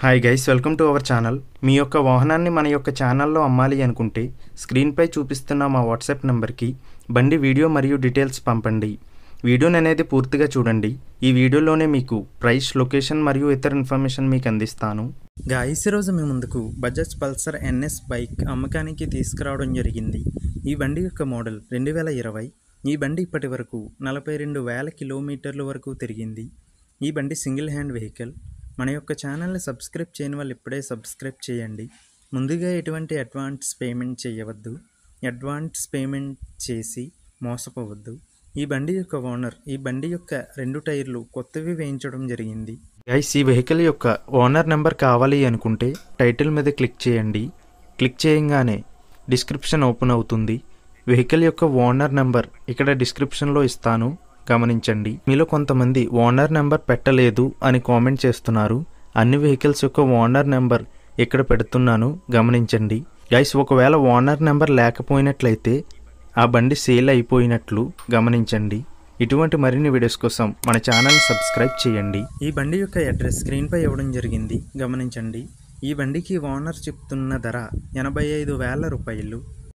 Hi guys, welcome to our channel. మీ యొక్క వాహనాన్ని మన యొక్క ఛానల్లో అమ్మాలి అనుకుంటే స్క్రీన్పై చూపిస్తున్న మా వాట్సాప్ నెంబర్కి బండి వీడియో మరియు డీటెయిల్స్ పంపండి. వీడియోని అనేది పూర్తిగా చూడండి. ఈ వీడియోలోనే మీకు ప్రైస్, లొకేషన్ మరియు ఇతర ఇన్ఫర్మేషన్ మీకు అందిస్తాను. గైస్, ఈరోజు మీ ముందుకు బజాజ్ పల్సర్ NS బైక్ అమ్మకానికి తీసుకురావడం జరిగింది. ఈ బండి యొక్క మోడల్ 2020. ఈ బండి ఇప్పటి వరకు 42,000 కిలోమీటర్ల వరకు తిరిగింది. ఈ బండి సింగిల్ హ్యాండ్ వెహికల్. మన యొక్క ఛానల్ని సబ్స్క్రైబ్ చేయని వాళ్ళు ఇప్పుడే సబ్స్క్రైబ్ చేయండి. ముందుగా ఎటువంటి అడ్వాన్స్ పేమెంట్ చేయవద్దు. అడ్వాన్స్ పేమెంట్ చేసి మోసపోవద్దు. ఈ బండి యొక్క ఓనర్ ఈ బండి యొక్క 2 టైర్లు కొత్తవి వేయించడం జరిగింది. గైస్, ఈ వెహికల్ యొక్క ఓనర్ నెంబర్ కావాలి అనుకుంటే టైటిల్ మీద క్లిక్ చేయండి. క్లిక్ చేయగానే డిస్క్రిప్షన్ ఓపెన్ అవుతుంది. వెహికల్ యొక్క ఓనర్ నెంబర్ ఇక్కడ డిస్క్రిప్షన్లో ఇస్తాను, గమనించండి. మీలో కొంతమంది ఓనర్ నెంబర్ పెట్టలేదు అని కామెంట్ చేస్తున్నారు. అన్ని వెహికల్స్ యొక్క ఓనర్ నెంబర్ ఇక్కడ పెడుతున్నాను, గమనించండి. గైస్, ఒకవేళ ఓనర్ నెంబర్ లేకపోయినట్లయితే ఆ బండి సేల్ అయిపోయినట్లు గమనించండి. ఇటువంటి మరిన్ని వీడియోస్ కోసం మన ఛానల్ సబ్స్క్రైబ్ చేయండి. ఈ బండి యొక్క అడ్రస్ స్క్రీన్పై ఇవ్వడం జరిగింది, గమనించండి. ఈ బండికి ఓనర్ చెప్తున్న ధర 85,000 రూపాయలు.